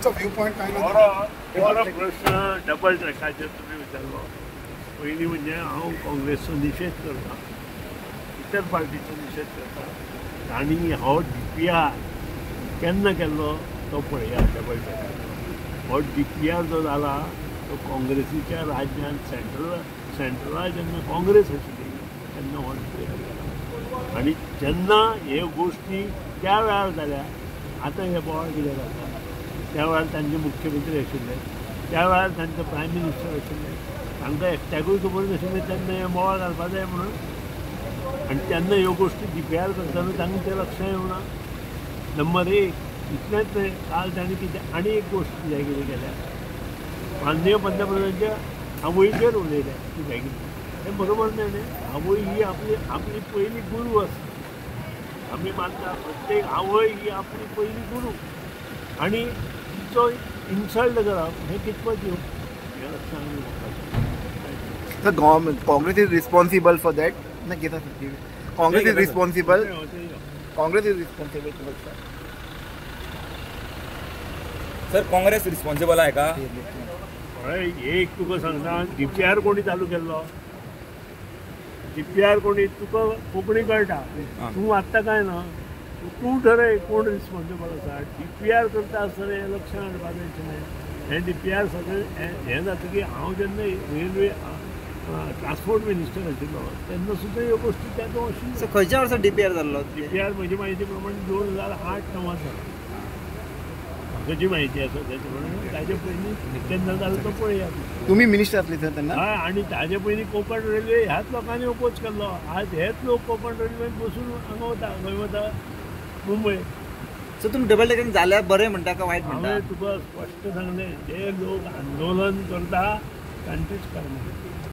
तुमचा view point काय बरो प्रश्न डबल ट्रॅकाचेर तुमी विचारलो. पयलीं म्हणजे हांव काँग्रेसचो निशेध करता, इतर पार्टीचो निशेध करता आनी हो DPR केन्ना केल्लो तो पळया. डबल ट्रॅकाचो हो DPR जो जाला तो काँग्रेसीच्या राज्यांत सेंट्रलाक जेन्ना काँग्रेस आशिल्ली तेन्ना हो DPR केला. आनी जेन्ना हे गोश्टी त्या वेळार जाल्या, आतां हे बोवाळ कितें जाता, त्या वेळार तांचे मुख्यमंत्री आशिल्ले, त्या वेळार तांचो प्रायम मिनिस्टर आशिल्ले, तांकां एकट्याकूय खबर नाशिल्लें तेन्ना हे बोवाळ घालपा जाय म्हणून. आनी तेन्ना ह्यो गोश्टी DPR करतना तांकां तें लक्षांत येवना. नंबर 1 इतलेंच न्हय, काल तांणी कितें आनी एक गोश्ट कितें केल्या, माननीय पंतप्रधानांच्या आवयचेर उलयल्या कितें कितें. हें बरोबर न्हय न्ही. आवय ही आपली पयली गुरू आसता. आमी मानता प्रत्येक आवय ही आपली पयली गुरू, आनी तिचो इन्सल्ट करप हें कितपत योग्य हें लक्षांत येवपाचें. The government, Congress is responsible for that. Congress is responsible. Congress is responsible for that. Sir Congress responsible आहे का? एक तुका सांगता, DPR कोणी चालू केल्लो? DPR कोणी? तुका कोंकणी कळटा, तूं आत्ता काय ना, तूं ठरय कोण रिस्पॉन्सिबल आसा. DPR करता आसतना हें लक्षांत हाडपा जायचें न्हय. हें DPR सगळें हें जाता की हांव जेन्ना रेल्वे ट्रान्सपोर्ट मिनिस्टर आशिल्लो तेन्ना सुद्दां ह्यो गोश्टी तेन्ना आशिल्ल्यो. खंयच्या वर्सा DPR जाल्लो? DPR म्हजी म्हायती प्रमाणे 2008-9 जालो. म्हाका जी म्हायती आसा तेजे प्रमाणे ताजे पयलीं केन्ना जालो तो पळया. तुम्ही मिनिस्टर आसले सर तेन्ना? हय, आनी ताजे पयलीं कोंकण रेल्वे ह्याच लोकांनी ओपोज केल्लो. आज हेच लोक कोंकण रेल्वेंत बसून हांगा वता, खंय वता? मुंबय. सो तुमी डबल डेकर जाल्यार बरें म्हणटा का वायट म्हणटा? हांवें तुका स्पश्ट सांगलें, जे लोक आंदोलन करता तांचीच कर्मां.